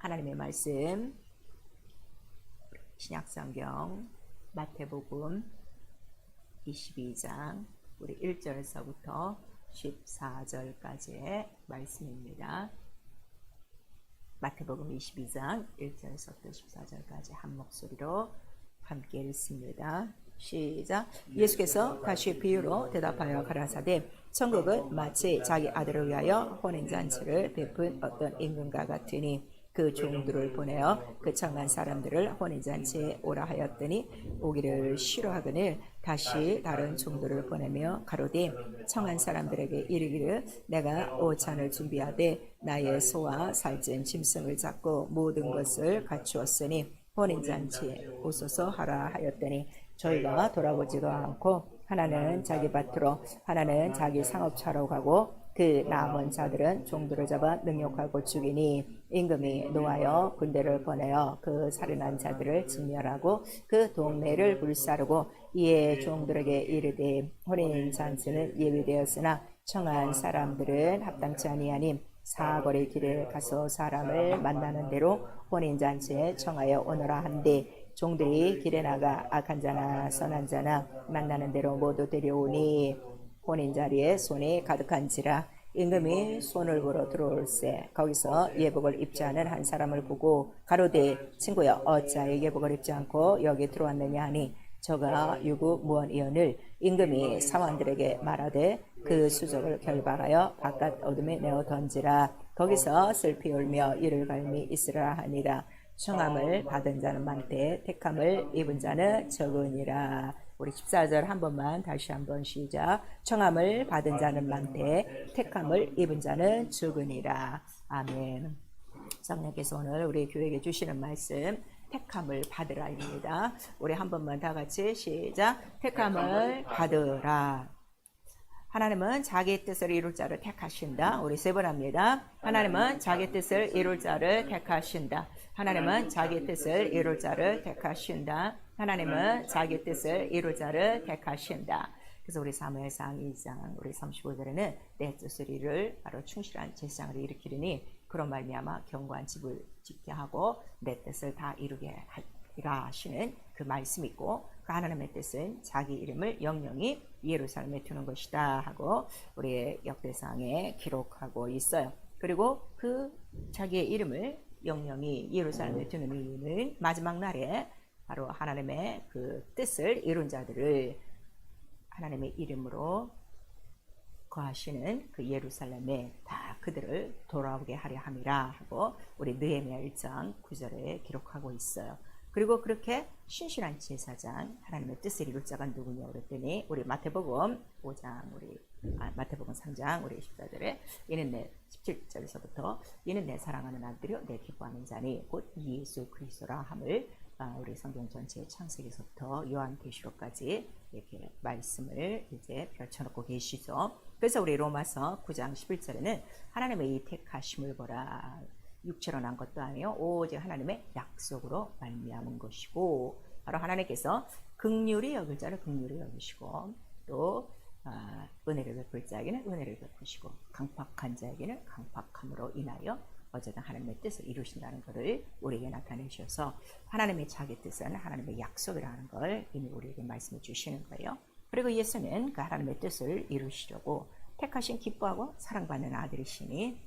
하나님의 말씀 신약성경 마태복음 22장 우리 1절에서부터 14절까지의 말씀입니다. 마태복음 22장 1절에서부터 14절까지 한 목소리로 함께 읽습니다. 시작. 예수께서 다시 비유로 대답하여 가라사대 천국은 마치 자기 아들을 위하여 혼인잔치를 베푼 어떤 임금과 같으니 그 종들을 보내어 그 청한 사람들을 혼인잔치에 오라 하였더니 오기를 싫어하거늘 다시 다른 종들을 보내며 가로되 청한 사람들에게 이르기를 내가 오찬을 준비하되 나의 소와 살찐 짐승을 잡고 모든 것을 갖추었으니 혼인잔치에 오소서 하라 하였더니 저희가 돌아보지도 않고 하나는 자기 밭으로 하나는 자기 상업차로 가고 그 남은 자들은 종들을 잡아 능욕하고 죽이니 임금이 노하여 군대를 보내어 그 살인한 자들을 진멸하고 그 동네를 불사르고 이에 종들에게 이르되 혼인잔치는 예비되었으나 청한 사람들은 합당치 아니하니 사거리 길에 가서 사람을 만나는 대로 혼인잔치에 청하여 오너라 한데 종들이 길에 나가 악한 자나 선한 자나 만나는 대로 모두 데려오니 혼인자리에 손이 가득한지라 임금이 손을 보러 들어올세 거기서 예복을 입지 않은 한 사람을 보고 가로되 친구여 어찌하여 예복을 입지 않고 여기 들어왔느냐 하니 저가 유구무원이언을 임금이 사원들에게 말하되 그 수족을 결박하여 바깥 어둠에 내어 던지라 거기서 슬피 울며 이를 갈미 있으라 하니라 청함을 받은 자는 많되 택함을 입은 자는 적으니라. 우리 14절 한 번만 다시 한번 시작. 청함을 받은 자는 많되 택함을 입은 자는 적으니라. 아멘. 성령께서 오늘 우리 교회에게 주시는 말씀 택함을 받으라입니다. 우리 한 번만 다 같이 시작. 택함을 받으라. 하나님은 자기의 뜻을 이룰 자를 택하신다. 우리 세 번 합니다. 하나님은 자기의 뜻을 이룰 자를 택하신다. 하나님은 자기의 뜻을 이룰 자를 택하신다. 하나님은 자기의 뜻을 이룰 자를 택하신다. 그래서 우리 사무엘상 2장 우리 35절에는 내 뜻을 이룰 바로 충실한 제사장을 일으키리니 그런 말미암아 견고한 집을 짓게 하고 내 뜻을 다 이루게 하리라 하시는 그 말씀이 있고 그 하나님의 뜻은 자기 이름을 영영이 예루살렘에 두는 것이다 하고 우리의 역대상에 기록하고 있어요. 그리고 그 자기의 이름을 영영이 예루살렘에 두는 이유는 마지막 날에 바로 하나님의 그 뜻을 이룬 자들을 하나님의 이름으로 거하시는 그 예루살렘에 다 그들을 돌아오게 하려 함이라 하고 우리 느헤미야 1장 9절에 기록하고 있어요. 그리고 그렇게 신실한 제사장 하나님의 뜻을 이룰 자가 누구냐 그랬더니 우리 마태복음 5장 마태복음 3장 우리 14절에 이는 내 17절에서부터 이는 내 사랑하는 아들이요 내 기뻐하는 자니 곧 예수 그리스도라 함을 우리 성경 전체 창세기서부터 요한계시록까지 이렇게 말씀을 이제 펼쳐놓고 계시죠. 그래서 우리 로마서 9장 11절에는 하나님의 이 택하심을 보라. 육체로 난 것도 아니요 오직 하나님의 약속으로 말미암은 것이고 바로 하나님께서 긍휼히 여길 자를 긍휼히 여기시고 또 은혜를 베풀 자에게는 은혜를 베푸시고 강팍한 자에게는 강팍함으로 인하여 어쨌든 하나님의 뜻을 이루신다는 것을 우리에게 나타내셔서 하나님의 자기 뜻은 하나님의 약속이라는 걸 이미 우리에게 말씀해 주시는 거예요. 그리고 예수는 그 하나님의 뜻을 이루시려고 택하신 기뻐하고 사랑받는 아들이시니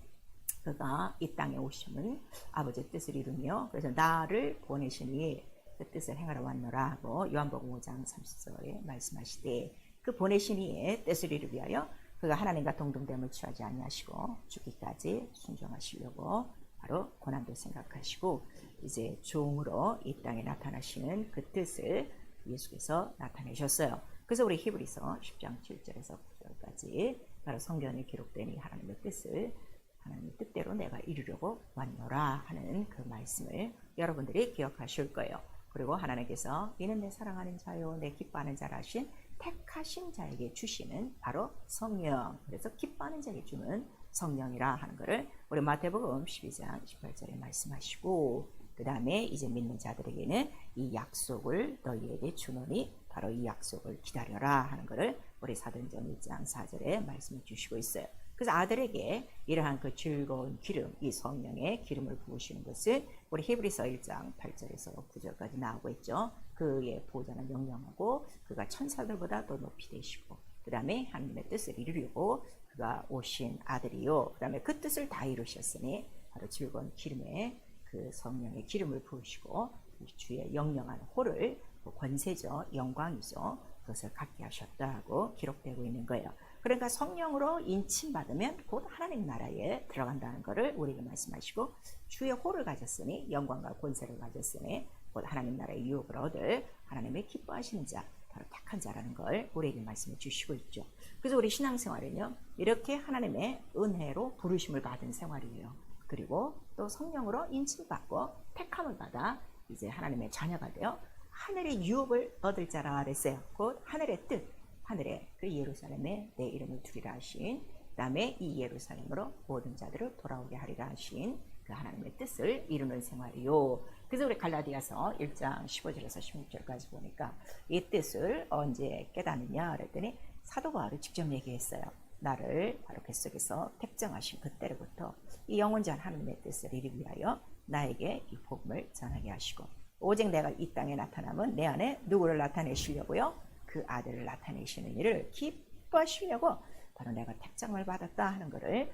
그가 이 땅에 오심은 아버지의 뜻을 이루며 그래서 나를 보내시니 그 뜻을 행하러 왔노라 하고 요한복음 5장 30절에 말씀하시되 그 보내신 이의 뜻을 이루기 위하여 그가 하나님과 동등됨을 취하지 아니하시고 죽기까지 순종하시려고 바로 고난도 생각하시고 이제 종으로 이 땅에 나타나시는 그 뜻을 예수께서 나타내셨어요. 그래서 우리 히브리서 10장 7절에서 9절까지 바로 성경에 기록된 이 하나님의 뜻을 하나님의 뜻대로 내가 이루려고 왔노라 하는 그 말씀을 여러분들이 기억하실 거예요. 그리고 하나님께서 이는 내 사랑하는 자요 내 기뻐하는 자라 하신 택하신 자에게 주시는 바로 성령. 그래서 기뻐하는 자에게 주는 성령이라 하는 것을 우리 마태복음 12장 18절에 말씀하시고 그 다음에 이제 믿는 자들에게는 이 약속을 너희에게 주노니 바로 이 약속을 기다려라 하는 것을 우리 사도행전 1장 4절에 말씀해 주시고 있어요. 그래서 아들에게 이러한 그 즐거운 기름, 이 성령의 기름을 부으시는 것은 우리 히브리서 1장 8절에서 9절까지 나오고 있죠. 그의 보좌는 영영하고 그가 천사들보다 더 높이 되시고 그 다음에 하나님의 뜻을 이루려고 그가 오신 아들이요. 그 다음에 그 뜻을 다 이루셨으니 바로 즐거운 기름에 그 성령의 기름을 부으시고 주의 영영한 호를 권세죠. 영광이죠. 그것을 갖게 하셨다고 기록되고 있는 거예요. 그러니까 성령으로 인침받으면 곧 하나님 나라에 들어간다는 것을 우리에게 말씀하시고 주의 호를 가졌으니 영광과 권세를 가졌으니 곧 하나님 나라의 유업을 얻을 하나님의 기뻐하시는 자 바로 택한 자라는 걸 우리에게 말씀해 주시고 있죠. 그래서 우리 신앙생활은요 이렇게 하나님의 은혜로 부르심을 받은 생활이에요. 그리고 또 성령으로 인침받고 택함을 받아 이제 하나님의 자녀가 되어 하늘의 유업을 얻을 자라 그랬어요. 곧 하늘의 뜻, 하늘의 그 예루살렘에 내 이름을 두리라 하신 그 다음에 이 예루살렘으로 모든 자들을 돌아오게 하리라 하신 그 하나님의 뜻을 이루는 생활이요. 그래서 우리 갈라디아서 1장 15절에서 16절까지 보니까 이 뜻을 언제 깨닫느냐 그랬더니 사도 바울이 직접 얘기했어요. 나를 바로 뱃속에서 택정하신 그때로부터 이 영원전 하나님의 뜻을 이루기 위하여 나에게 이 복음을 전하게 하시고 오직 내가 이 땅에 나타남은 내 안에 누구를 나타내시려고요? 그 아들을 나타내시는 일을 기뻐하시려고 바로 내가 택정을 받았다 하는 것을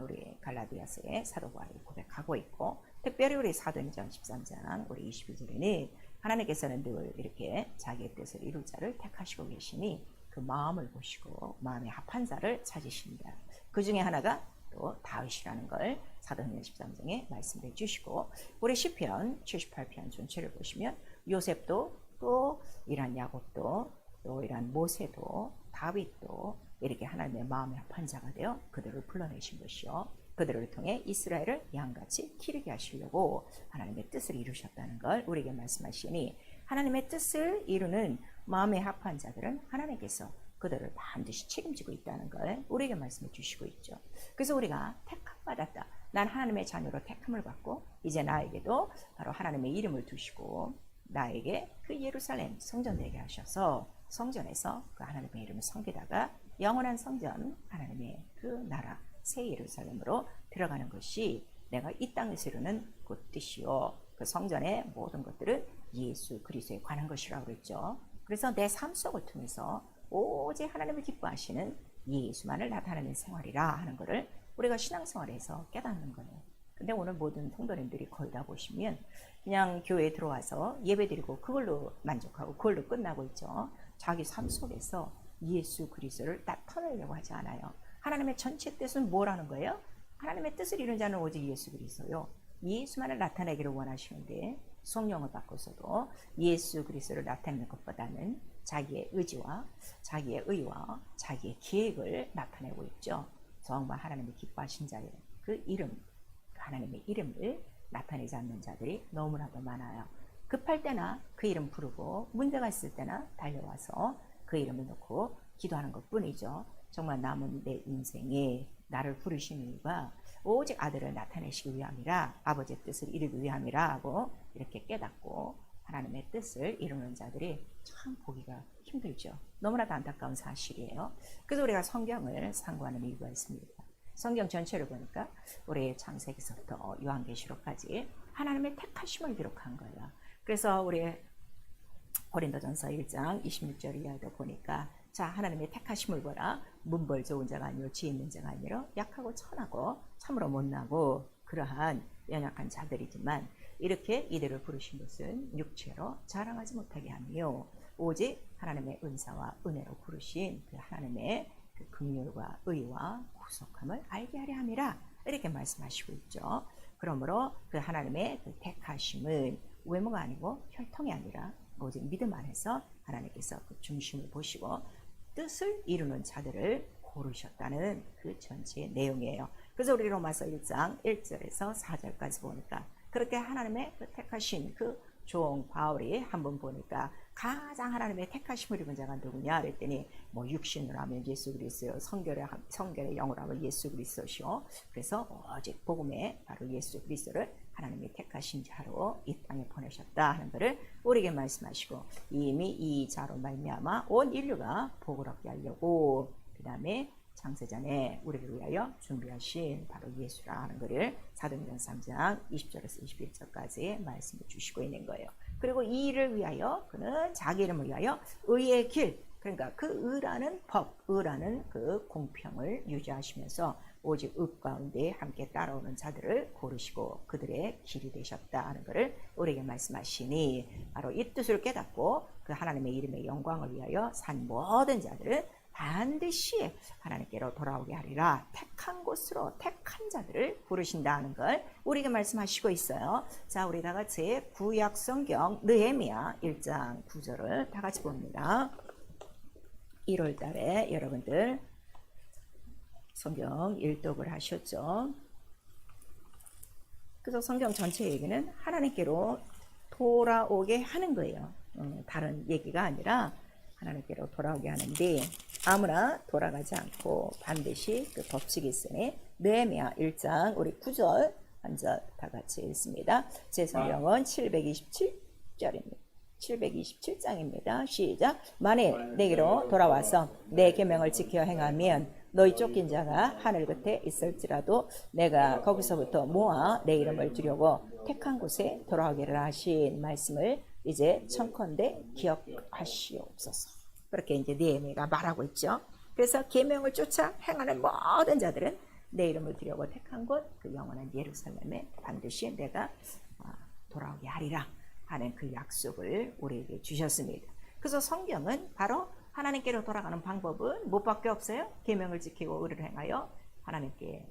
우리 갈라디아서의 사도 바울이 고백하고 있고 특별히 우리 사도행전 13장 우리 22절에는 하나님께서는 늘 이렇게 자기의 뜻을 이룰 자를 택하시고 계시니 그 마음을 보시고 마음에 합한 자를 찾으신다. 그 중에 하나가 또 다윗이라는 걸 사도행전 13장에 말씀해 주시고 우리 시편 78편 전체를 보시면 요셉도 또 이란 야곱도 또 이란 모세도 다윗도 이렇게 하나님의 마음에 합한 자가 되어 그들을 불러내신 것이요. 그들을 통해 이스라엘을 양같이 기르게 하시려고 하나님의 뜻을 이루셨다는 걸 우리에게 말씀하시니 하나님의 뜻을 이루는 마음에 합한 자들은 하나님께서 그들을 반드시 책임지고 있다는 걸 우리에게 말씀해 주시고 있죠. 그래서 우리가 택함받았다. 난 하나님의 자녀로 택함을 받고 이제 나에게도 바로 하나님의 이름을 두시고 나에게 그 예루살렘 성전 되게 하셔서 성전에서 그 하나님의 이름을 섬기다가 영원한 성전 하나님의 그 나라 새 예루살렘으로 들어가는 것이 내가 이 땅에서 이루는 그 뜻이요. 그 성전의 모든 것들은 예수 그리스도에 관한 것이라고 그랬죠. 그래서 내 삶 속을 통해서 오직 하나님을 기뻐하시는 예수만을 나타내는 생활이라 하는 것을 우리가 신앙생활에서 깨닫는 거예요. 근데 오늘 모든 성도님들이 거의 다 보시면 그냥 교회에 들어와서 예배드리고 그걸로 만족하고 그걸로 끝나고 있죠. 자기 삶 속에서 예수 그리스도를 나타내려고 하지 않아요. 하나님의 전체 뜻은 뭐라는 거예요? 하나님의 뜻을 이룬 자는 오직 예수 그리스도요. 예수만을 나타내기를 원하시는데 성령을 받고서도 예수 그리스도를 나타내는 것보다는 자기의 의지와 자기의 의와 자기의 계획을 나타내고 있죠. 정말 하나님이 기뻐하신 자의 그 이름, 하나님의 이름을 나타내지 않는 자들이 너무나도 많아요. 급할 때나 그 이름 부르고 문제가 있을 때나 달려와서 그 이름을 놓고 기도하는 것뿐이죠. 정말 남은 내 인생에 나를 부르신 이유가 오직 아들을 나타내시기 위함이라 아버지의 뜻을 이루기 위함이라 하고 이렇게 깨닫고 하나님의 뜻을 이루는 자들이 참 보기가 힘들죠. 너무나도 안타까운 사실이에요. 그래서 우리가 성경을 상고하는 이유가 있습니다. 성경 전체를 보니까 우리 창세기서부터 요한계시록까지 하나님의 택하심을 기록한 거예요. 그래서 우리 고린도전서 1장 26절 이하도 보니까 자 하나님의 택하심을 보라. 문벌 좋은 자가 아니요 지혜 있는 자가 아니라 약하고 천하고 참으로 못나고 그러한 연약한 자들이지만 이렇게 이들을 부르신 것은 육체로 자랑하지 못하게 하며 오직 하나님의 은사와 은혜로 부르신 그 하나님의 그 긍휼과 의와 구속함을 알게 하려 함이라 이렇게 말씀하시고 있죠. 그러므로 그 하나님의 그 택하심은 외모가 아니고 혈통이 아니라 오직 믿음 안에서 하나님께서 그 중심을 보시고 뜻을 이루는 자들을 고르셨다는 그 전체의 내용이에요. 그래서 우리 로마서 1장 1절에서 4절까지 보니까 그렇게 하나님의 그 택하신 그 종 바울이 한번 보니까 가장 하나님의 택하심을 입은 자가 누구냐 그랬더니 뭐 육신으로 하면 예수 그리스도요 성결의 영으로 하면 예수 그리스도시요. 그래서 오직 복음에 바로 예수 그리스도를 하나님이 택하신 자로 이 땅에 보내셨다 하는 것을 우리에게 말씀하시고 이미 이 자로 말미암아 온 인류가 복을 얻게 하려고 그 다음에 창세전에 우리를 위하여 준비하신 바로 예수라 하는 것을 사도행전 3장 20절에서 21절까지 말씀해 주시고 있는 거예요. 그리고 이 일을 위하여 그는 자기 이름을 위하여 의의 길, 그러니까 그 의라는 법, 의라는 그 공평을 유지하시면서 오직 의 가운데 함께 따라오는 자들을 고르시고 그들의 길이 되셨다 하는 것을 우리에게 말씀하시니, 바로 이 뜻을 깨닫고 그 하나님의 이름의 영광을 위하여 산 모든 자들은 반드시 하나님께로 돌아오게 하리라. 택한 곳으로 택한 자들을 부르신다는 걸 우리에게 말씀하시고 있어요. 자, 우리 다 같이 구약 성경 느헤미야 1장 9절을 다 같이 봅니다. 1월 달에 여러분들 성경 일독을 하셨죠. 그래서 성경 전체 얘기는 하나님께로 돌아오게 하는 거예요. 다른 얘기가 아니라 하나님께로 돌아오게 하는데, 아무나 돌아가지 않고 반드시 그 법칙이 있으니 느헤미야 1장 우리 9절 먼저 다 같이 읽습니다. 제 성경은 727절입니다. 727장입니다. 시작. 만일 내게로 돌아와서 내 계명을 지켜 행하면 너희 쫓긴 자가 하늘 끝에 있을지라도 내가 거기서부터 모아 내 이름을 두려고 택한 곳에 돌아오기를 하신 말씀을 이제 청컨대 기억하시옵소서. 그렇게 이제 느헤미야가 말하고 있죠. 그래서 계명을 쫓아 행하는 모든 자들은 내 이름을 두려고 택한 곳, 그 영원한 예루살렘에 반드시 내가 돌아오게 하리라 하는 그 약속을 우리에게 주셨습니다. 그래서 성경은 바로 하나님께로 돌아가는 방법은 무엇밖에 없어요. 계명을 지키고 의를 행하여 하나님의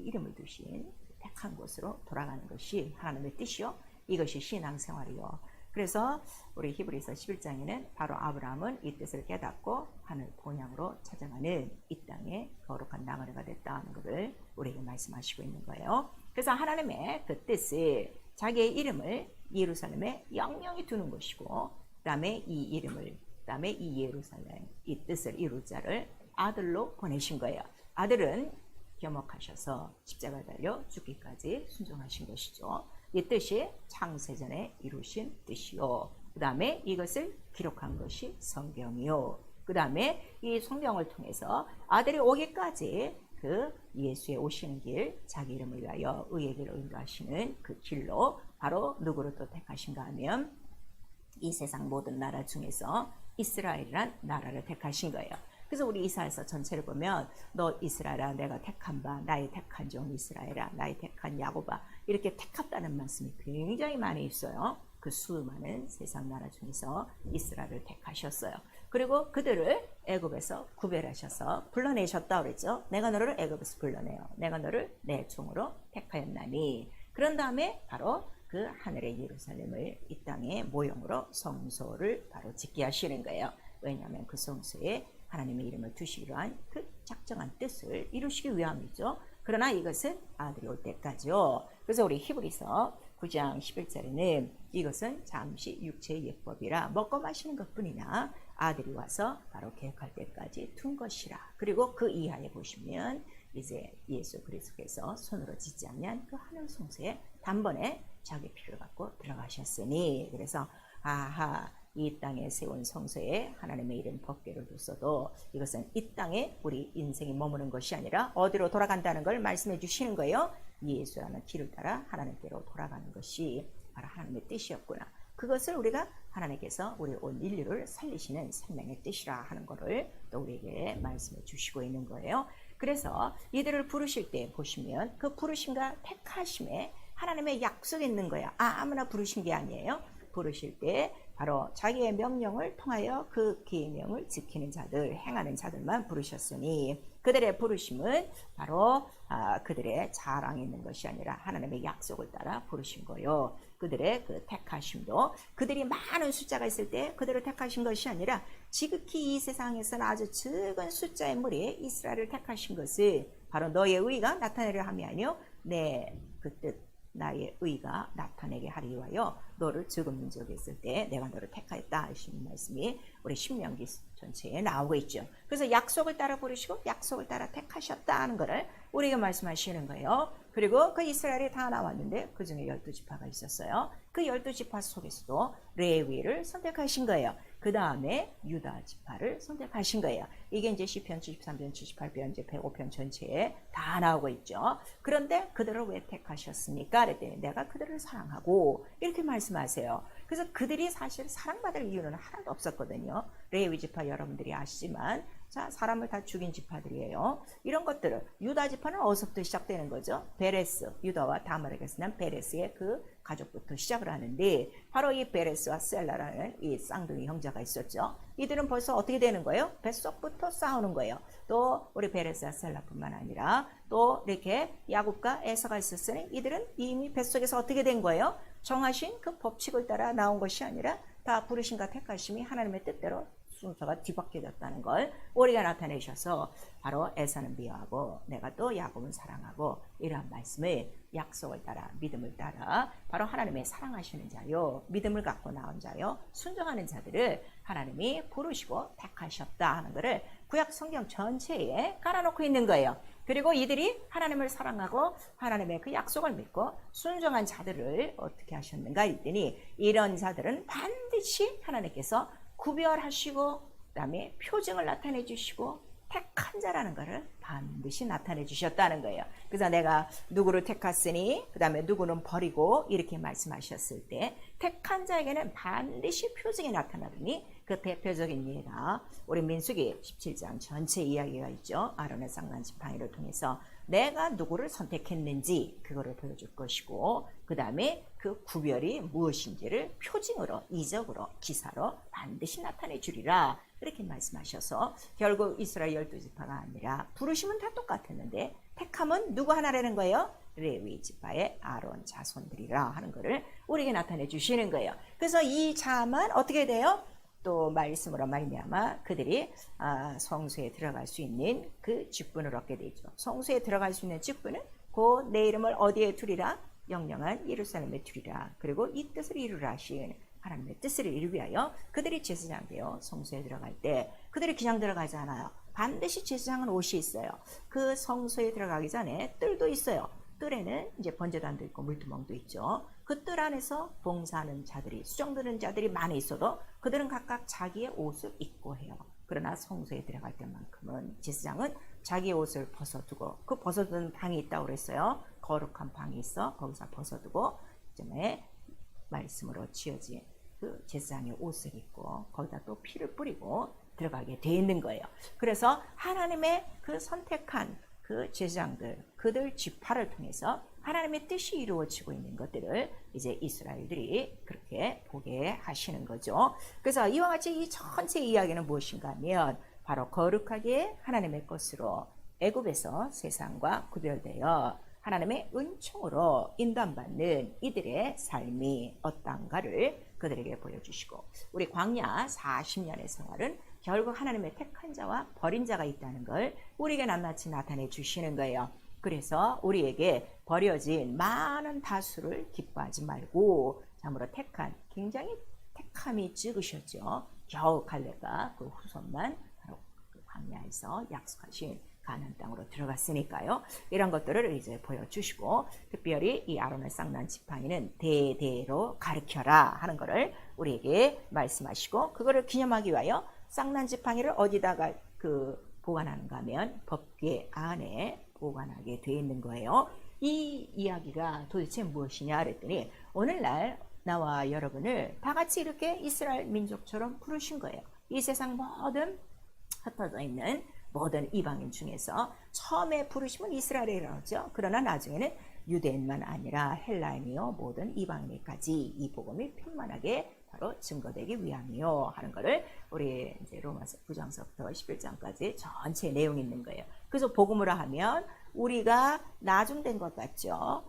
이름을 두신 택한 곳으로 돌아가는 것이 하나님의 뜻이요, 이것이 신앙생활이요. 그래서 우리 히브리서 11장에는 바로 아브라함은 이 뜻을 깨닫고 하늘 본향으로 찾아가는 이 땅에 거룩한 나그네가 됐다는 것을 우리에게 말씀하시고 있는 거예요. 그래서 하나님의 그 뜻을, 자기의 이름을 예루살렘에 영영히 두는 것이고, 그 다음에 이 이름을, 그 다음에 이 예루살렘, 이 뜻을 이룰 자를 아들로 보내신 거예요. 아들은 겸허하셔서 십자가에 달려 죽기까지 순종하신 것이죠. 이 뜻이 창세전에 이루신 뜻이요. 그 다음에 이것을 기록한 것이 성경이요. 그 다음에 이 성경을 통해서 아들이 오기까지 그 예수의 오시는 길, 자기 이름을 위하여 의의 길을 인도하시는 그 길로 바로 누구를 또 택하신가 하면 이 세상 모든 나라 중에서 이스라엘이란 나라를 택하신 거예요. 그래서 우리 이사야서 전체를 보면 너 이스라엘아 내가 택한 바, 나의 택한 종 이스라엘아, 나의 택한 야곱아, 이렇게 택했다는 말씀이 굉장히 많이 있어요. 그 수많은 세상 나라 중에서 이스라엘을 택하셨어요. 그리고 그들을 애굽에서 구별하셔서 불러내셨다 그랬죠. 내가 너를 애굽에서 불러내요. 내가 너를 내 종으로 택하였나니. 그런 다음에 바로 그 하늘의 예루살렘을 이 땅의 모형으로 성소를 바로 짓게 하시는 거예요. 왜냐하면 그 성소에 하나님의 이름을 두시기로 한 그 작정한 뜻을 이루시기 위함이죠. 그러나 이것은 아들이 올 때까지요. 그래서 우리 히브리서 9장 11절에는 이것은 잠시 육체의 예법이라 먹고 마시는 것뿐이나 아들이 와서 바로 계획할 때까지 둔 것이라. 그리고 그 이하에 보시면 이제 예수 그리스도께서 손으로 짓지 않는 그 하늘 성소에 단번에 자기 피를 갖고 들어가셨으니, 그래서 이 땅에 세운 성소에 하나님의 이름 법궤를 뒀어도 이것은 이 땅에 우리 인생이 머무는 것이 아니라 어디로 돌아간다는 걸 말씀해 주시는 거예요. 예수라는 길을 따라 하나님께로 돌아가는 것이 바로 하나님의 뜻이었구나. 그것을 우리가 하나님께서 우리 온 인류를 살리시는 생명의 뜻이라 하는 것을 또 우리에게 말씀해 주시고 있는 거예요. 그래서 이들을 부르실 때 보시면 그 부르심과 택하심에 하나님의 약속이 있는 거예요. 아무나 부르신 게 아니에요. 부르실 때 바로 자기의 명령을 통하여 그 계명을 지키는 자들, 행하는 자들만 부르셨으니, 그들의 부르심은 바로 그들의 자랑이 있는 것이 아니라 하나님의 약속을 따라 부르신 거요. 그들의 그 택하심도 그들이 많은 숫자가 있을 때 그들을 택하신 것이 아니라 지극히 이 세상에서는 아주 적은 숫자의 무리에 이스라엘을 택하신 것을 바로 너의 의가 나타내려 함이 아니요 내 그 뜻 나의 의가 나타내게 하리 위하여 너를 적은 민족에 있을 때 내가 너를 택하였다 하시는 말씀이 우리 신명기 전체에 나오고 있죠. 그래서 약속을 따라 부르시고 약속을 따라 택하셨다 하는 것을 우리에게 말씀하시는 거예요. 그리고 그 이스라엘이 다 나왔는데 그 중에 12지파가 있었어요. 그 12지파 속에서도 레위를 선택하신 거예요. 그 다음에 유다 지파를 선택하신 거예요. 이게 이제 시편 73편, 78편, 이제 105편 전체에 다 나오고 있죠. 그런데 그들을 왜 택하셨습니까? 그랬더니 내가 그들을 사랑하고 이렇게 말씀하세요. 그래서 그들이 사실 사랑받을 이유는 하나도 없었거든요. 레위 지파 여러분들이 아시지만 자, 사람을 다 죽인 지파들이에요. 이런 것들을 유다 지파는 어디서부터 시작되는 거죠? 베레스, 유다와 다말에게서 난 베레스의 그 가족부터 시작을 하는데 바로 이 베레스와 셀라라는 이 쌍둥이 형제가 있었죠. 이들은 벌써 어떻게 되는 거예요? 뱃속부터 싸우는 거예요. 또 우리 베레스와 셀라뿐만 아니라 또 이렇게 야곱과 에서가 있었으니 이들은 이미 뱃속에서 어떻게 된 거예요? 정하신 그 법칙을 따라 나온 것이 아니라 다 부르심과 택하심이 하나님의 뜻대로 순서가 뒤바뀌어졌다는 걸 우리가 나타내셔서 바로 에서는 미워하고 내가 또 야곱은 사랑하고 이러한 말씀을 약속을 따라 믿음을 따라 바로 하나님의 사랑하시는 자요 믿음을 갖고 나온 자요 순종하는 자들을 하나님이 부르시고 택하셨다 하는 것을 구약 성경 전체에 깔아놓고 있는 거예요. 그리고 이들이 하나님을 사랑하고 하나님의 그 약속을 믿고 순종한 자들을 어떻게 하셨는가 했더니 이런 자들은 반드시 하나님께서 구별하시고 그다음에 표징을 나타내 주시고 택한 자라는 것을 반드시 나타내 주셨다는 거예요. 그래서 내가 누구를 택했으니 그 다음에 누구는 버리고 이렇게 말씀하셨을 때 택한 자에게는 반드시 표징이 나타나더니 그 대표적인 예가 우리 민수기 17장 전체 이야기가 있죠. 아론의 쌍난 지팡이를 통해서 내가 누구를 선택했는지 그거를 보여줄 것이고 그 다음에 그 구별이 무엇인지를 표징으로 이적으로 기사로 반드시 나타내 주리라 이렇게 말씀하셔서 결국 이스라엘 12지파가 아니라 부르심은 다 똑같았는데 택함은 누구 하나라는 거예요? 레위 지파의 아론 자손들이라 하는 것을 우리에게 나타내 주시는 거예요. 그래서 이 자만 어떻게 돼요? 또 말씀으로 말미암아 그들이 성소에 들어갈 수 있는 그 직분을 얻게 되죠. 성소에 들어갈 수 있는 직분은 곧 내 이름을 어디에 두리라? 영영한 예루살렘에 두리라. 그리고 이 뜻을 이루라 하신 하나님의 뜻을 이루기 위하여 그들이 제사장 되어 성소에 들어갈 때 그들이 그냥 들어가지 않아요. 반드시 제사장은 옷이 있어요. 그 성소에 들어가기 전에 뜰도 있어요. 뜰에는 이제 번제단도 있고 물두멍도 있죠. 그 뜰 안에서 봉사하는 자들이 수정드는 자들이 많이 있어도 그들은 각각 자기의 옷을 입고 해요. 그러나 성소에 들어갈 때만큼은 제사장은 자기의 옷을 벗어두고 그 벗어두는 방이 있다고 그랬어요. 거룩한 방이 있어 거기서 벗어두고 이전에 말씀으로 지어진 그 제사장의 옷을 입고 거기다 또 피를 뿌리고 들어가게 돼 있는 거예요. 그래서 하나님의 그 선택한 그 제사장들 그들 지파를 통해서 하나님의 뜻이 이루어지고 있는 것들을 이제 이스라엘들이 그렇게 보게 하시는 거죠. 그래서 이와 같이 이 전체 이야기는 무엇인가 하면 바로 거룩하게 하나님의 것으로 애굽에서 세상과 구별되어 하나님의 은총으로 인도받는 이들의 삶이 어떤가를 그들에게 보여주시고 우리 광야 40년의 생활은 결국 하나님의 택한 자와 버린 자가 있다는 걸 우리에게 낱낱이 나타내 주시는 거예요. 그래서 우리에게 버려진 많은 다수를 기뻐하지 말고 참으로 택한 굉장히 택함이 적으셨죠. 겨우 갈렙과 그 후손만 바로 그 광야에서 약속하신 가나안 땅으로 들어갔으니까요. 이런 것들을 이제 보여주시고 특별히 이 아론의 쌍난 지팡이는 대대로 가르쳐라 하는 것을 우리에게 말씀하시고 그거를 기념하기 위하여 쌍난 지팡이를 어디다가 보관하는가 하면 법궤 안에 보관하게 되어 있는 거예요. 이 이야기가 도대체 무엇이냐 그랬더니 오늘날 나와 여러분을 다 같이 이렇게 이스라엘 민족처럼 부르신 거예요. 이 세상 모든 흩어져 있는 모든 이방인 중에서 처음에 부르심은 이스라엘이라고 하죠. 그러나 나중에는 유대인만 아니라 헬라인이요 모든 이방인까지 이 복음이 편만하게 바로 증거되기 위함이요 하는 것을 우리 이제 로마서 9장서부터 11장까지 전체 내용이 있는 거예요. 그래서 복음으로 하면 우리가 나중된 것 같죠.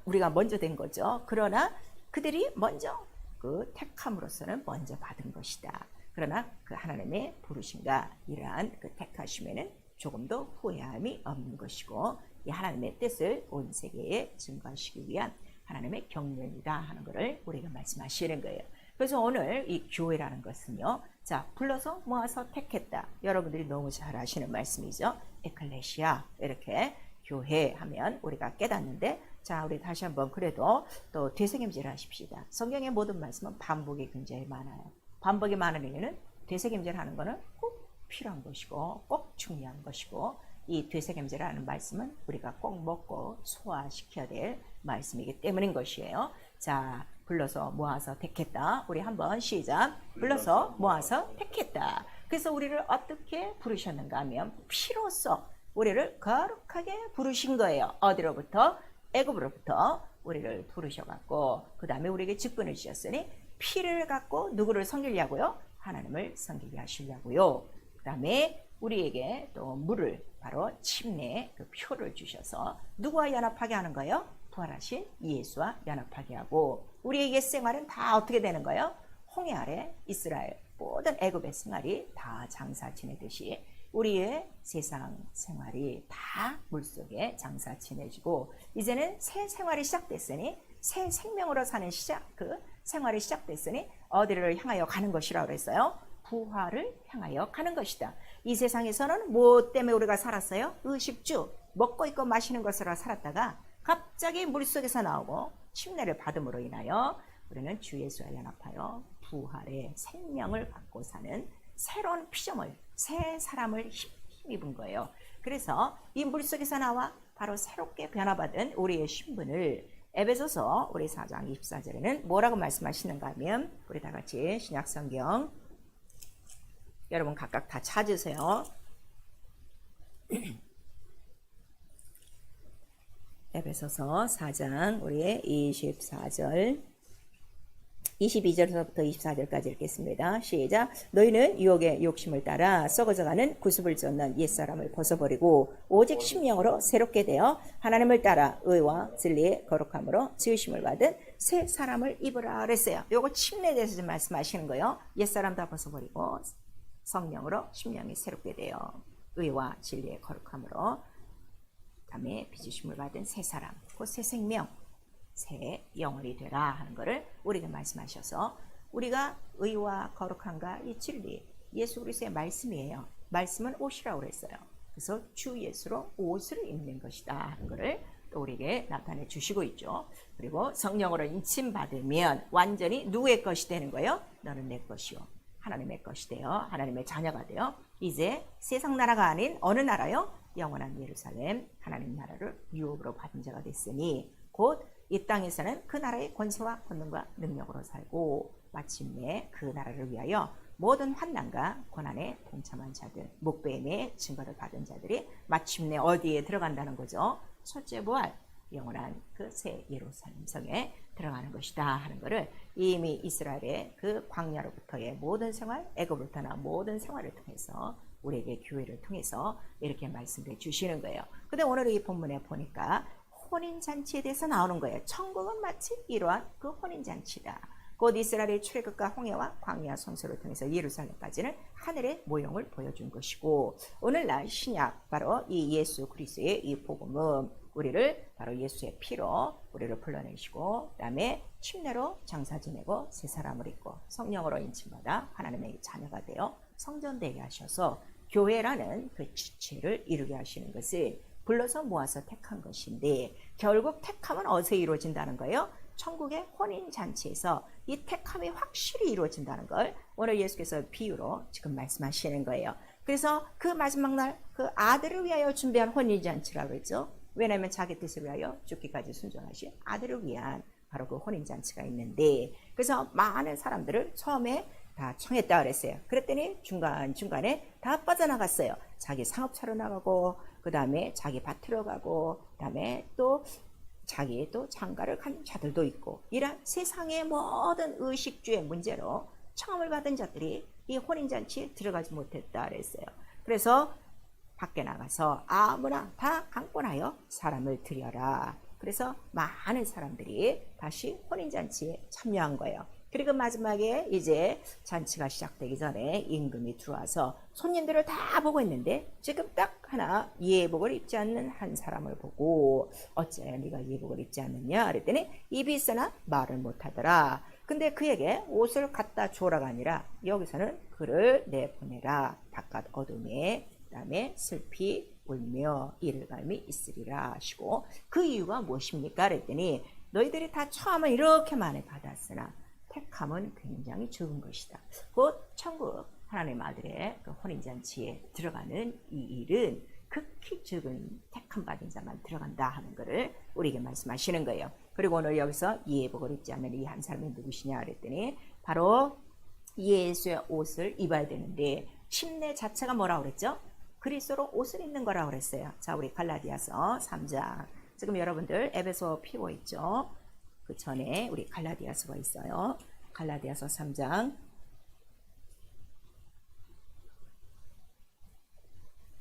우리가 먼저 된 거죠. 그러나 그들이 먼저 그 택함으로서는 먼저 받은 것이다. 그러나 그 하나님의 부르심과 이러한 그 택하심에는 조금도 후회함이 없는 것이고 이 하나님의 뜻을 온 세계에 증거하시기 위한 하나님의 경륜이다 하는 것을 우리가 말씀하시는 거예요. 그래서 오늘 이 교회라는 것은요. 자, 불러서 모아서 택했다. 여러분들이 너무 잘 아시는 말씀이죠. 에클레시아 이렇게 교회 하면 우리가 깨닫는데 자, 우리 다시 한번 그래도 또 되새김질을 하십시다. 성경의 모든 말씀은 반복이 굉장히 많아요. 반복이 많은 이유는 되새김질 하는 거는 꼭 필요한 것이고 꼭 중요한 것이고 이 되새김질하는 말씀은 우리가 꼭 먹고 소화시켜야 될 말씀이기 때문인 것이에요. 자, 불러서 모아서 택했다. 우리 한번 시작. 불러서 모아서 택했다. 그래서 우리를 어떻게 부르셨는가 하면 피로써 우리를 거룩하게 부르신 거예요. 어디로부터? 애굽으로부터 우리를 부르셔갖고 그 다음에 우리에게 직분을 주셨으니 피를 갖고 누구를 섬기려고요? 하나님을 섬기게 하시려고요. 그 다음에 우리에게 또 물을 바로 침례 그 표를 주셔서 누구와 연합하게 하는 거예요? 부활하신 예수와 연합하게 하고 우리의 옛 생활은 다 어떻게 되는 거예요? 홍해 아래 이스라엘 모든 애굽의 생활이 다 장사 지내듯이 우리의 세상 생활이 다 물속에 장사 지내지고 이제는 새 생활이 시작됐으니 새 생명으로 사는 그 생활이 시작됐으니 어디를 향하여 가는 것이라고 그랬어요? 부활을 향하여 가는 것이다. 이 세상에서는 뭐 때문에 우리가 살았어요? 의식주, 먹고 있고 마시는 것으로 살았다가 갑자기 물속에서 나오고 침례를 받음으로 인하여 우리는 주 예수와 연합하여 부활의 생명을 갖고 사는 새로운 피조물, 새 사람을 힘입은 거예요. 그래서 이 물속에서 나와 바로 새롭게 변화받은 우리의 신분을 에베소서 우리 4장 24절에는 뭐라고 말씀하시는가 하면 우리 다 같이 신약성경 여러분 각각 다 찾으세요. 에베소서 4장 우리의 24절 22절부터 24절까지 읽겠습니다. 시작. 너희는 유혹의 욕심을 따라 썩어져가는 구습을 쫓는 옛사람을 벗어버리고 오직 심령으로 새롭게 되어 하나님을 따라 의와 진리의 거룩함으로 지으심을 받은 새 사람을 입으라 그랬어요. 요거 침례에 대해서 좀 말씀하시는 거예요. 옛사람 다 벗어버리고 성령으로 심령이 새롭게 되어 의와 진리의 거룩함으로 다음에 빚으심을 받은 새 사람, 그 새 생명, 새 영혼이 되라 하는 것을 우리에게 말씀하셔서 우리가 의와 거룩함과 이 진리, 예수 그리스도의 말씀이에요. 말씀은 옷이라고 그랬어요. 그래서 주 예수로 옷을 입는 것이다 하는 것을 또 우리에게 나타내 주시고 있죠. 그리고 성령으로 인침받으면 완전히 누구의 것이 되는 거예요? 너는 내 것이요. 하나님의 것이 되어 하나님의 자녀가 되어 이제 세상 나라가 아닌 어느 나라요? 영원한 예루살렘 하나님 나라를 유업으로 받은 자가 됐으니 곧 이 땅에서는 그 나라의 권세와 권능과 능력으로 살고 마침내 그 나라를 위하여 모든 환난과 고난에 동참한 자들 목배임의 증거를 받은 자들이 마침내 어디에 들어간다는 거죠? 첫째 부활 영원한 그 새 예루살렘 성에 들어가는 것이다 하는 것을 이미 이스라엘의 그 광야로부터의 모든 생활 애굽으로부터나 모든 생활을 통해서 우리에게 교회를 통해서 이렇게 말씀해 주시는 거예요. 근데 오늘 이 본문에 보니까 혼인잔치에 대해서 나오는 거예요. 천국은 마치 이러한 그 혼인잔치다. 곧 이스라엘의 출애굽과 홍해와 광야 성소를 통해서 예루살렘까지는 하늘의 모형을 보여준 것이고 오늘날 신약 바로 이 예수 그리스도의 이 복음은 우리를 바로 예수의 피로 우리를 불러내시고 그 다음에 침례로 장사 지내고 새 사람을 입고 성령으로 인침받아 하나님의 자녀가 되어 성전되게 하셔서 교회라는 그 지체를 이루게 하시는 것을 불러서 모아서 택한 것인데 결국 택함은 어디서 이루어진다는 거예요? 천국의 혼인잔치에서 이 택함이 확실히 이루어진다는 걸 오늘 예수께서 비유로 지금 말씀하시는 거예요. 그래서 그 마지막 날 그 아들을 위하여 준비한 혼인잔치라고 했죠. 왜냐하면 자기 뜻을 위하여 죽기까지 순종하신 아들을 위한 바로 그 혼인잔치가 있는데 그래서 많은 사람들을 처음에 다 청했다 그랬어요. 그랬더니 중간중간에 다 빠져나갔어요. 자기 상업차로 나가고 그 다음에 자기 밭으로 가고 그 다음에 또 자기 또 장가를 간 자들도 있고 이런 세상의 모든 의식주의 문제로 청함을 받은 자들이 이 혼인잔치에 들어가지 못했다 그랬어요. 그래서 밖에 나가서 아무나 다 강권하여 사람을 들여라. 그래서 많은 사람들이 다시 혼인잔치에 참여한 거예요. 그리고 마지막에 이제 잔치가 시작되기 전에 임금이 들어와서 손님들을 다 보고 있는데 지금 딱 하나 예복을 입지 않는 한 사람을 보고 어째 네가 예복을 입지 않느냐 그랬더니 입이 있으나 말을 못하더라. 근데 그에게 옷을 갖다 주어라가 아니라 여기서는 그를 내보내라. 바깥 어둠에 그다음에 슬피 울며 이를 갈미 있으리라 하시고 그 이유가 무엇입니까? 그랬더니 너희들이 다 처음은 이렇게 많이 받았으나 택함은 굉장히 적은 것이다. 곧 천국 하나님 아들의 그 혼인잔치에 들어가는 이 일은 극히 적은 택함 받은 자만 들어간다 하는 것을 우리에게 말씀하시는 거예요. 그리고 오늘 여기서 예복을 입지 않는 이 한 사람이 누구시냐 그랬더니 바로 예수의 옷을 입어야 되는데 침례 자체가 뭐라고 그랬죠? 그리스도로 옷을 입는 거라고 그랬어요. 자, 우리 갈라디아서 3장. 지금 여러분들 에베소 피고 있죠? 그 전에 우리 갈라디아서가 있어요. 갈라디아서 3장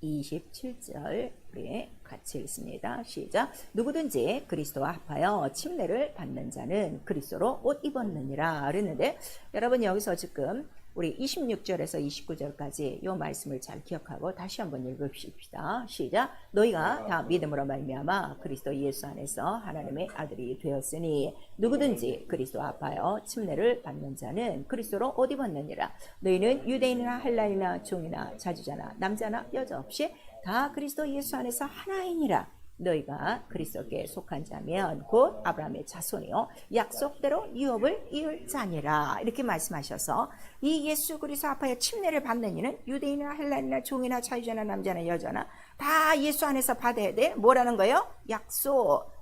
27절 우리 같이 읽습니다. 시작. 누구든지 그리스도와 합하여 침례를 받는 자는 그리스도로 옷 입었느니라 그랬는데 여러분 여기서 지금 우리 26절에서 29절까지 이 말씀을 잘 기억하고 다시 한번 읽읍시다. 시작. 너희가 다 믿음으로 말미암아 그리스도 예수 안에서 하나님의 아들이 되었으니 누구든지 그리스도와 합하여 침례를 받는 자는 그리스도로 옷 입었느니라. 너희는 유대인이나 헬라인이나 종이나 자주자나 남자나 여자 없이 다 그리스도 예수 안에서 하나이니라. 너희가 그리스도께 속한 자면 곧 아브라함의 자손이요 약속대로 유업을 이을 자니라. 이렇게 말씀하셔서 이 예수 그리스도 앞에 침례를 받는 이는 유대인이나 헬라인이나 종이나 자유자나 남자나 여자나 다 예수 안에서 받아야 돼. 뭐라는 거예요?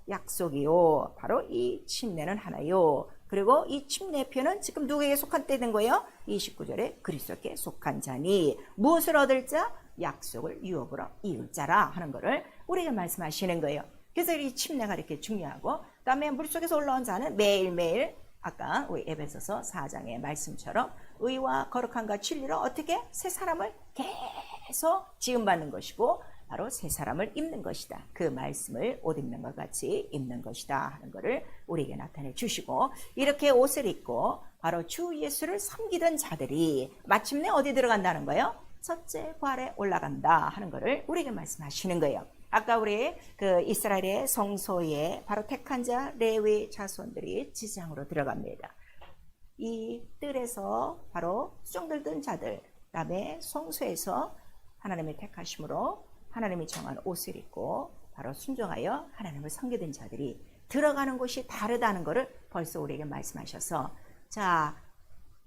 약속이요. 바로 이 침례는 하나요. 그리고 이 침례표는 지금 누구에게 속한 때 된 거예요? 29절에 그리스도께 속한 자니 무엇을 얻을 자? 약속을 유업으로 이을 자라 하는 것을 우리에게 말씀하시는 거예요. 그래서 이 침례가 이렇게 중요하고 그다음에 물속에서 올라온 자는 매일매일 아까 우리 에베소서 4장의 말씀처럼 의와 거룩함과 진리로 어떻게 새 사람을 계속 지음받는 것이고 바로 새 사람을 입는 것이다. 그 말씀을 옷 입는 것 같이 입는 것이다 하는 것을 우리에게 나타내 주시고 이렇게 옷을 입고 바로 주 예수를 섬기던 자들이 마침내 어디 들어간다는 거예요? 첫째 부활에 올라간다 하는 것을 우리에게 말씀하시는 거예요. 아까 우리 그 이스라엘의 성소에 바로 택한 자 레위 자손들이 지장으로 들어갑니다. 이 뜰에서 바로 수종들던 자들, 그다음에 성소에서 하나님의 택하심으로 하나님이 정한 옷을 입고 바로 순종하여 하나님을 섬기던 자들이 들어가는 곳이 다르다는 것을 벌써 우리에게 말씀하셔서 자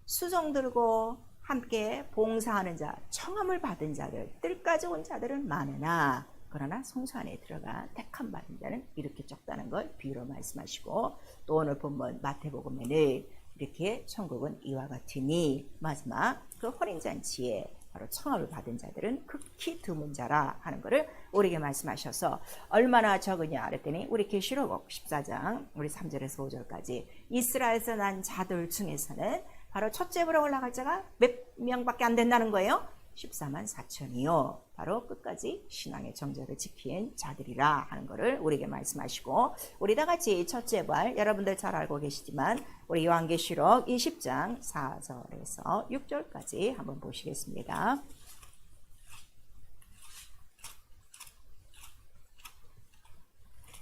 수종 들고 함께 봉사하는 자, 청함을 받은 자들, 뜰까지 온 자들은 많으나 그러나 성소 안에 들어가 택함 받은 자는 이렇게 적다는 걸 비유로 말씀하시고 또 오늘 본문 마태복음에는 이렇게 천국은 이와 같으니 마지막 그 혼인잔치에 바로 청함을 받은 자들은 극히 드문 자라 하는 것을 우리에게 말씀하셔서 얼마나 적으냐 그랬더니 우리 계시록 14장 우리 3절에서 5절까지 이스라엘에서 난 자들 중에서는 바로 첫째 부로 올라갈 자가 몇 명밖에 안 된다는 거예요? 14만 4천이요. 바로 끝까지 신앙의 정절을 지킨 자들이라 하는 것을 우리에게 말씀하시고 우리 다 같이 첫째 부활 여러분들 잘 알고 계시지만 우리 요한계시록 20장 4절에서 6절까지 한번 보시겠습니다.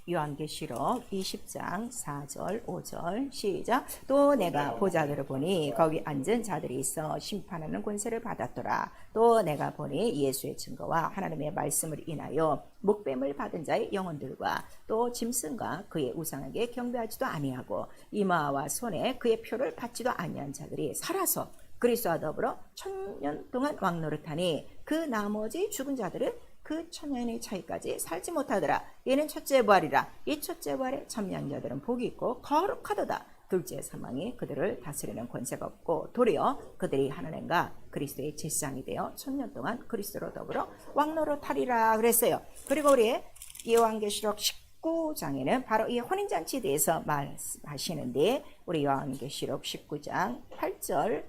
요한계시록 20장 4절 5절 시작. 또 내가 보좌들을 보니 거기 앉은 자들이 있어 심판하는 권세를 받았더라. 또 내가 보니 예수의 증거와 하나님의 말씀을 인하여 목뱀을 받은 자의 영혼들과 또 짐승과 그의 우상에게 경배하지도 아니하고 이마와 손에 그의 표를 받지도 아니한 자들이 살아서 그리스도와 더불어 1000년 동안 왕노릇하니 그 나머지 죽은 자들은 그 1000년의 차이까지 살지 못하더라. 얘는 첫째 부활이라. 이 첫째 부활의 참여한 자들은 복이 있고 거룩하도다. 둘째 사망이 그들을 다스리는 권세가 없고 도리어 그들이 하나님과 그리스도의 제사장이 되어 1000년 동안 그리스도로 더불어 왕노릇하리라 그랬어요. 그리고 우리 요한계시록 19장에는 바로 이 혼인잔치에 대해서 말씀하시는데 우리 요한계시록 19장 8절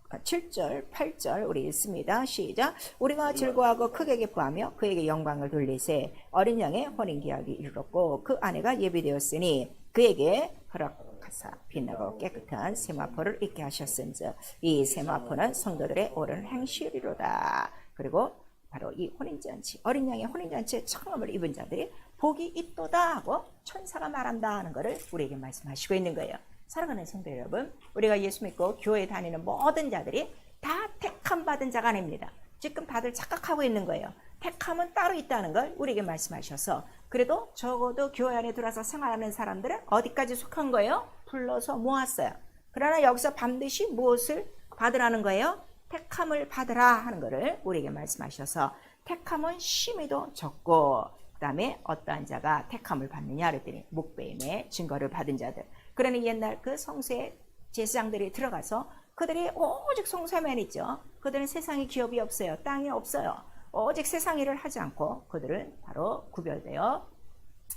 7절, 8절 우리 읽습니다. 시작. 우리가 즐거워하고 크게 기뻐하며 그에게 영광을 돌리세 어린 양의 혼인계약이 이르렀고 그 아내가 예비되었으니 그에게 허락하사 빛나고 깨끗한 세마포를 입게 하셨은즉 이 세마포는 성도들의 옳은 행실이로다. 그리고 바로 이 혼인잔치 어린 양의 혼인잔치에 청함을 입은 자들이 복이 있도다 하고 천사가 말한다 하는 것을 우리에게 말씀하시고 있는 거예요. 사랑하는 성도 여러분, 우리가 예수 믿고 교회 다니는 모든 자들이 다 택함 받은 자가 아닙니다. 지금 다들 착각하고 있는 거예요. 택함은 따로 있다는 걸 우리에게 말씀하셔서, 그래도 적어도 교회 안에 들어와서 생활하는 사람들은 어디까지 속한 거예요? 불러서 모았어요. 그러나 여기서 반드시 무엇을 받으라는 거예요? 택함을 받으라 하는 것을 우리에게 말씀하셔서, 택함은 심히도 적고, 그 다음에 어떠한 자가 택함을 받느냐 그랬더니 목배임의 증거를 받은 자들. 그러니 옛날 그 성소의 제사장들이 들어가서 그들이 오직 성소에만 있죠. 그들은 세상에 기업이 없어요. 땅이 없어요. 오직 세상 일을 하지 않고 그들은 바로 구별되어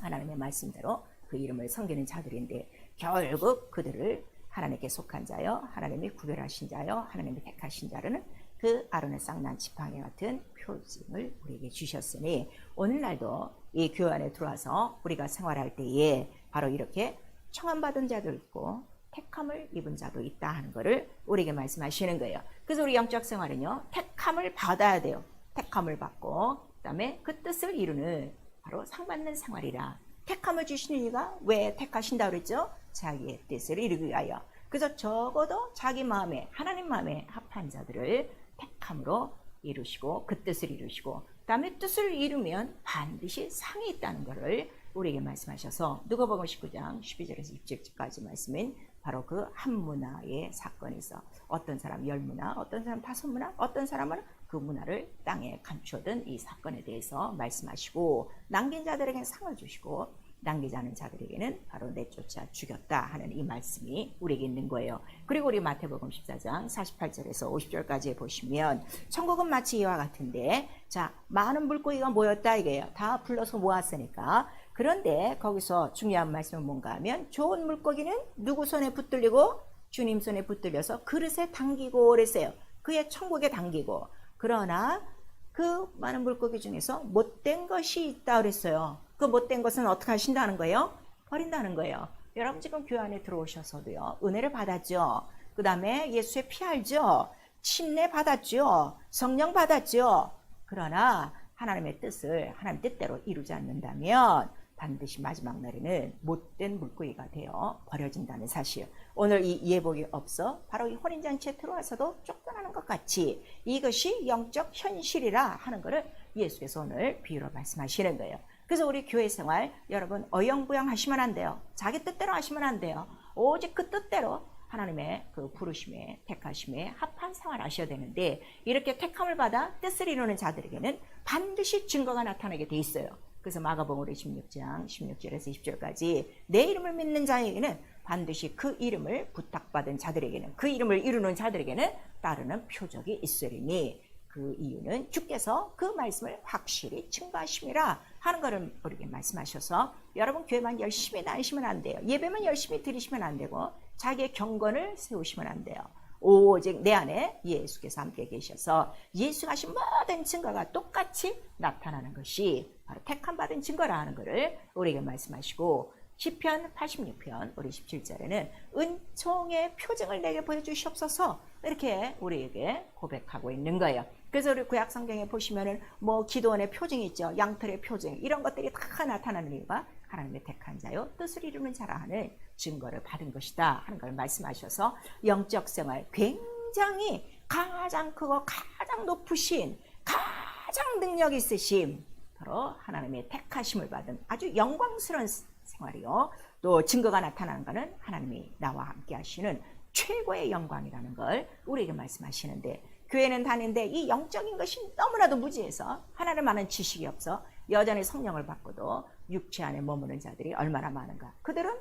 하나님의 말씀대로 그 이름을 섬기는 자들인데, 결국 그들을 하나님께 속한 자여, 하나님이 구별하신 자여, 하나님이 택하신 자라는 그 아론의 쌍난 지팡이 같은 표징을 우리에게 주셨으니, 오늘날도 이 교회 안에 들어와서 우리가 생활할 때에 바로 이렇게 청함받은 자도 있고 택함을 입은 자도 있다 하는 것을 우리에게 말씀하시는 거예요. 그래서 우리 영적 생활은요, 택함을 받아야 돼요. 택함을 받고 그 다음에 그 뜻을 이루는 바로 상받는 생활이라. 택함을 주시는 이유가 왜 택하신다고 그랬죠? 자기의 뜻을 이루기 위하여. 그래서 적어도 자기 마음에, 하나님 마음에 합한 자들을 택함으로 이루시고 그 뜻을 이루시고, 그 다음에 뜻을 이루면 반드시 상이 있다는 것을 우리에게 말씀하셔서, 누가복음 19장 12절에서 20절까지 말씀인 바로 그 한 문화의 사건이 있어. 어떤 사람 10문화, 어떤 사람 5문화, 어떤 사람은 그 문화를 땅에 감추어둔 이 사건에 대해서 말씀하시고, 남긴 자들에게 상을 주시고 남기지 않은 자들에게는 바로 내쫓아 죽였다 하는 이 말씀이 우리에게 있는 거예요. 그리고 우리 마태복음 14장 48절에서 50절까지 보시면, 천국은 마치 이와 같은데, 자, 많은 물고기가 모였다 이게요. 다 불러서 모았으니까. 그런데 거기서 중요한 말씀은 뭔가 하면, 좋은 물고기는 누구 손에 붙들리고? 주님 손에 붙들려서 그릇에 담기고 그랬어요. 그의 천국에 담기고. 그러나 그 많은 물고기 중에서 못된 것이 있다 그랬어요. 그 못된 것은 어떻게 하신다는 거예요? 버린다는 거예요. 여러분 지금 교회 안에 들어오셔서도요, 은혜를 받았죠. 그 다음에 예수의 피 알죠. 침례 받았죠. 성령 받았죠. 그러나 하나님의 뜻을 하나님 뜻대로 이루지 않는다면 반드시 마지막 날에는 못된 물고기가 되어 버려진다는 사실. 오늘 이 예복이 없어 바로 이 혼인잔치에 들어와서도 쫓겨나는 것 같이 이것이 영적 현실이라 하는 것을 예수께서 오늘 비유로 말씀하시는 거예요. 그래서 우리 교회 생활 여러분 어영부영 하시면 안 돼요. 자기 뜻대로 하시면 안 돼요. 오직 그 뜻대로 하나님의 그 부르심에 택하심에 합한 생활 하셔야 되는데, 이렇게 택함을 받아 뜻을 이루는 자들에게는 반드시 증거가 나타나게 돼 있어요. 그래서 마가복음 16장 16절에서 20절까지 내 이름을 믿는 자에게는 반드시 그 이름을 부탁받은 자들에게는, 그 이름을 이루는 자들에게는 따르는 표적이 있으리니, 그 이유는 주께서 그 말씀을 확실히 증거하심이라 하는 것을 우리에게 말씀하셔서, 여러분 교회만 열심히 다니시면 안 돼요. 예배만 열심히 드리시면 안 되고 자기의 경건을 세우시면 안 돼요. 오직 내 안에 예수께서 함께 계셔서 예수가 하신 모든 증거가 똑같이 나타나는 것이 바로 택함 받은 증거라는 것을 우리에게 말씀하시고, 시편 86편 우리 17절에는 은총의 표징을 내게 보여주시옵소서 이렇게 우리에게 고백하고 있는 거예요. 그래서 우리 구약 성경에 보시면은 뭐 기도원의 표징이 있죠. 양털의 표징, 이런 것들이 다 나타나는 이유가 하나님의 택한 자요 뜻을 이루는 자라 하는 증거를 받은 것이다 하는 걸 말씀하셔서, 영적 생활 굉장히 가장 크고 가장 높으신 가장 능력 있으신 바로 하나님의 택하심을 받은 아주 영광스러운 생활이요, 또 증거가 나타나는 것은 하나님이 나와 함께 하시는 최고의 영광이라는 걸 우리에게 말씀하시는데, 교회는 다니는데 이 영적인 것이 너무나도 무지해서 하나님 아는 지식이 없어 여전히 성령을 받고도 육체 안에 머무는 자들이 얼마나 많은가. 그들은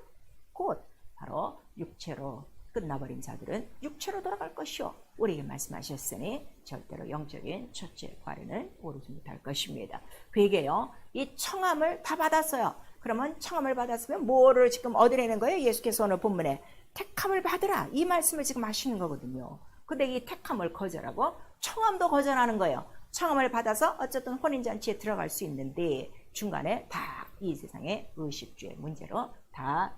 곧 바로 육체로 끝나버린 자들은 육체로 돌아갈 것이요 우리에게 말씀하셨으니 절대로 영적인 첫째 과리는 오르지 못할 것입니다. 그에게요 이 청함을 다 받았어요. 그러면 청함을 받았으면 뭐를 지금 얻으려는 거예요? 예수께서 오늘 본문에 택함을 받으라 이 말씀을 지금 하시는 거거든요. 근데 이 택함을 거절하고 청함도 거절하는 거예요. 청함을 받아서 어쨌든 혼인잔치에 들어갈 수 있는데 중간에 다 이 세상의 의식주의 문제로 다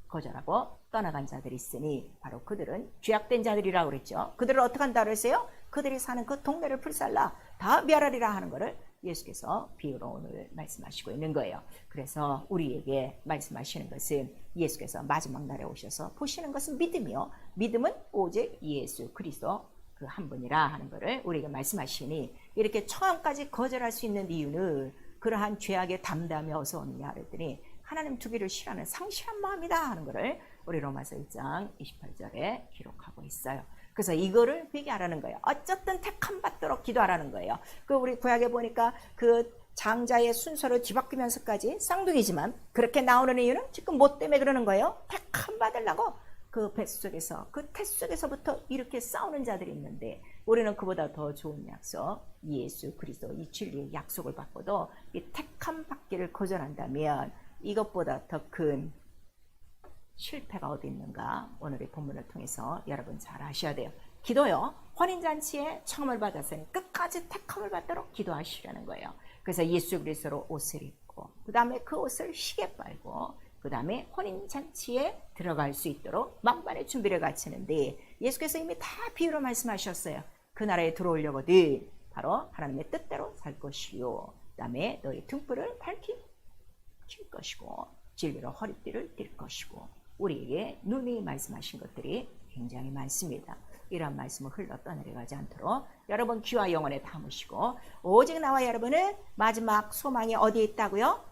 거절하고 떠나간 자들이 있으니 바로 그들은 죄악된 자들이라고 그랬죠. 그들을 어떻게 한다고 그랬어요? 그들이 사는 그 동네를 불살라 다 멸하리라 하는 것을 예수께서 비유로 오늘 말씀하시고 있는 거예요. 그래서 우리에게 말씀하시는 것은 예수께서 마지막 날에 오셔서 보시는 것은 믿음이요. 믿음은 오직 예수 그리스도 그 한 분이라 하는 것을 우리에게 말씀하시니 이렇게 청함까지 거절할 수 있는 이유는 그러한 죄악의 담담이 어디서 오느냐 그랬더니 하나님 두기를 싫어하는 상실한 마음이다 하는 것을 우리 로마서 1장 28절에 기록하고 있어요. 그래서 이거를 회개 하라는 거예요. 어쨌든 택함 받도록 기도하라는 거예요. 그 우리 구약에 보니까 그 장자의 순서를 뒤바뀌면서까지 쌍둥이지만 그렇게 나오는 이유는 지금 뭐 때문에 그러는 거예요? 택함 받으려고 그 뱃속에서 그 태 속에서부터 이렇게 싸우는 자들이 있는데 우리는 그보다 더 좋은 약속 예수 그리스도 이 진리의 약속을 받고도 이 택함 받기를 거절한다면 이것보다 더 큰 실패가 어디 있는가 오늘의 본문을 통해서 여러분 잘 아셔야 돼요. 기도요. 혼인잔치에 청함을 받았으니 끝까지 택함을 받도록 기도하시라는 거예요. 그래서 예수 그리스도로 옷을 입고 그 다음에 그 옷을 시계 빨고 그 다음에 혼인잔치에 들어갈 수 있도록 만반의 준비를 갖추는데 예수께서 이미 다 비유로 말씀하셨어요. 그 나라에 들어오려거든 바로 하나님의 뜻대로 살 것이요. 그 다음에 너희 등불을 밝힐 것이고 진리로 허리띠를 띨 것이고 우리에게 눈이 말씀하신 것들이 굉장히 많습니다. 이런 말씀을 흘러 떠내려가지 않도록 여러분 귀와 영혼에 담으시고 오직 나와 여러분은 마지막 소망이 어디에 있다고요?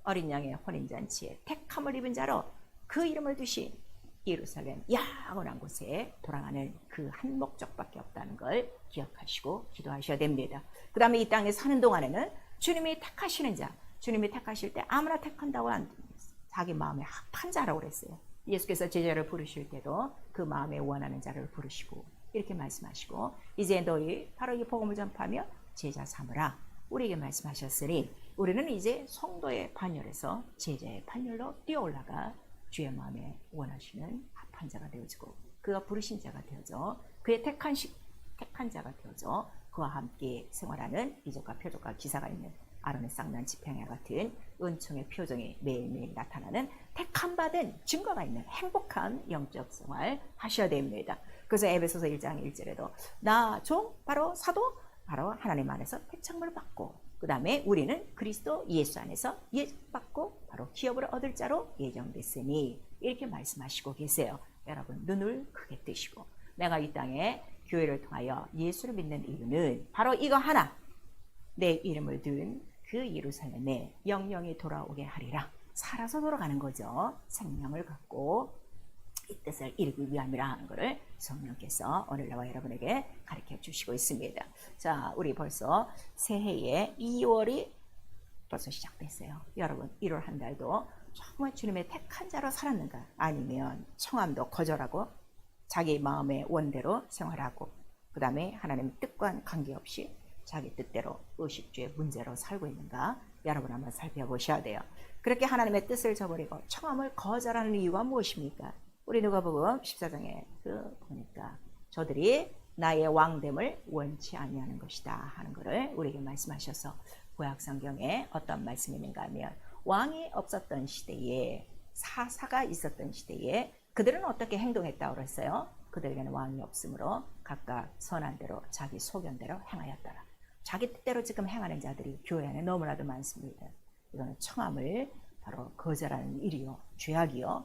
어린 양의 혼인잔치에 택함을 입은 자로 그 이름을 두신 예루살렘 영원한 곳에 돌아가는 그 한 목적밖에 없다는 걸 기억하시고 기도하셔야 됩니다. 그 다음에 이 땅에 사는 동안에는 주님이 택하시는 자 주님이 택하실 때 아무나 택한다고 안 됩니다. 자기 마음에 합한 자라고 그랬어요. 예수께서 제자를 부르실 때도 그 마음에 원하는 자를 부르시고 이렇게 말씀하시고 이제 너희 바로 이 복음을 전파하며 제자 삼으라 우리에게 말씀하셨으니 우리는 이제 성도의 반열에서 제자의 반열로 뛰어올라가 주의 마음에 원하시는 합한 자가 되어지고 그가 부르신 자가 되어져 그의 택한 자가 되어져 그와 함께 생활하는 이적과 표적과 기사가 있는 아론의 쌍난 지팡이와 같은 은총의 표정이 매일매일 나타나는 택함 받은 증거가 있는 행복한 영적 생활 하셔야 됩니다. 그래서 에베소서 1장 1절에도 나 종 바로 사도 바로 하나님 안에서 택함을 받고 그 다음에 우리는 그리스도 예수 안에서 예정받고 바로 기업을 얻을 자로 예정됐으니 이렇게 말씀하시고 계세요. 여러분 눈을 크게 뜨시고 내가 이 땅에 교회를 통하여 예수를 믿는 이유는 바로 이거 하나 내 이름을 둔 그 예루살렘에 영영이 돌아오게 하리라. 살아서 돌아가는 거죠. 생명을 갖고 이 뜻을 이루기 위함이라 하는 것을 성령께서 오늘 나와 여러분에게 가르쳐 주시고 있습니다. 자, 우리 벌써 새해에 2월이 벌써 시작됐어요. 여러분 1월 한 달도 정말 주님의 택한 자로 살았는가 아니면 청함도 거절하고 자기 마음의 원대로 생활하고 그 다음에 하나님의 뜻과는 관계없이 자기 뜻대로 의식주의 문제로 살고 있는가 여러분 한번 살펴보셔야 돼요. 그렇게 하나님의 뜻을 저버리고 청함을 거절하는 이유가 무엇입니까? 우리 누가복음 14장에 보니까 저들이 나의 왕됨을 원치 아니하는 것이다 하는 것을 우리에게 말씀하셔서 구약 성경에 어떤 말씀이 있는가 하면 왕이 없었던 시대에 사사가 있었던 시대에 그들은 어떻게 행동했다고 그랬어요? 그들에게는 왕이 없으므로 각각 선한 대로 자기 소견대로 행하였더라. 자기 뜻대로 지금 행하는 자들이 교회 안에 너무나도 많습니다. 이거는 청함을 바로 거절하는 일이요. 죄악이요.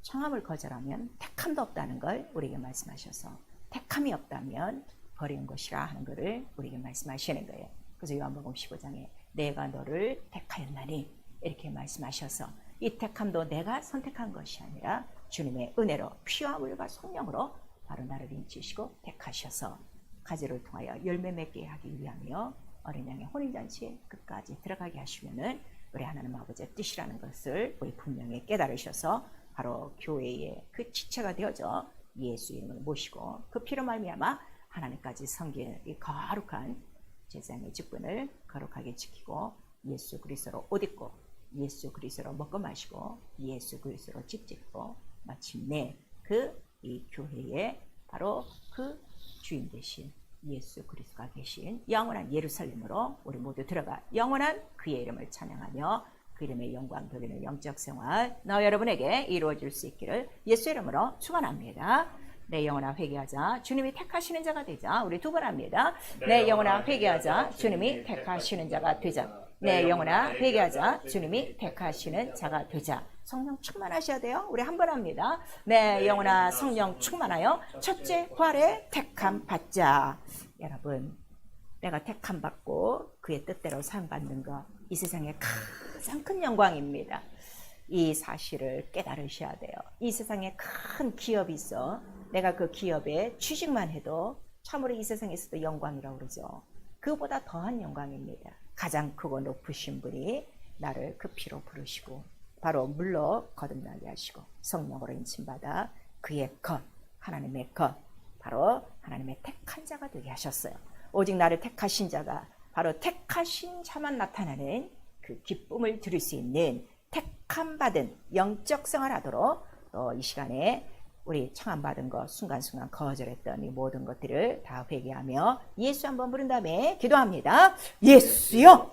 청함을 거절하면 택함도 없다는 걸 우리에게 말씀하셔서 택함이 없다면 버린 것이라 하는 것을 우리에게 말씀하시는 거예요. 그래서 요한복음 15장에 내가 너를 택하였나니 이렇게 말씀하셔서 이 택함도 내가 선택한 것이 아니라 주님의 은혜로 피와 물과 성령으로 바로 나를 인치시고 택하셔서 가지를 통하여 열매 맺게 하기 위하며 어린 양의 혼인잔치에 끝까지 들어가게 하시면은 우리 하나님 아버지의 뜻이라는 것을 우리 분명히 깨달으셔서 바로 교회의 그 지체가 되어져 예수 이름을 모시고 그 피로 말미암아 하나님까지 섬기는 이 거룩한 제사장의 직분을 거룩하게 지키고 예수 그리스도로 옷 입고 예수 그리스도로 먹고 마시고 예수 그리스도로 집 짓고 마침내 이 교회의 바로 그 주인 되신 예수 그리스도가 계신 영원한 예루살렘으로 우리 모두 들어가 영원한 그의 이름을 찬양하며 그 이름의 영광 돌리는 영적 생활 나와 여러분에게 이루어질 수 있기를 예수 이름으로 축원합니다. 내 영혼아 회개하자. 주님이 택하시는 자가 되자. 우리 두 번 합니다. 내 영혼아 회개하자. 주님이 택하시는 자가 되자. 내 영혼아 회개하자. 주님이 택하시는 자가 되자. 성령 충만하셔야 돼요. 우리 한 번 합니다. 내 영혼아 성령 충만하여 첫째 부활에 택함 받자. 여러분, 내가 택함 받고 그의 뜻대로 사용받는 것, 이 세상의 가장 큰 영광입니다. 이 사실을 깨달으셔야 돼요. 이 세상에 큰 기업이 있어. 내가 그 기업에 취직만 해도 참으로 이 세상에서도 영광이라고 그러죠. 그보다 더한 영광입니다. 가장 크고 높으신 분이 나를 그 피로 부르시고 바로 물로 거듭나게 하시고 성령으로 인침받아 그의 것, 하나님의 것, 바로 하나님의 택한 자가 되게 하셨어요. 오직 나를 택하신 자가 바로 택하신 자만 나타나는 그 기쁨을 들을 수 있는 택함 받은 영적 생활하도록 또 이 시간에 우리 청함 받은 것 순간순간 거절했던 이 모든 것들을 다 회개하며 예수 한번 부른 다음에 기도합니다. 예수요,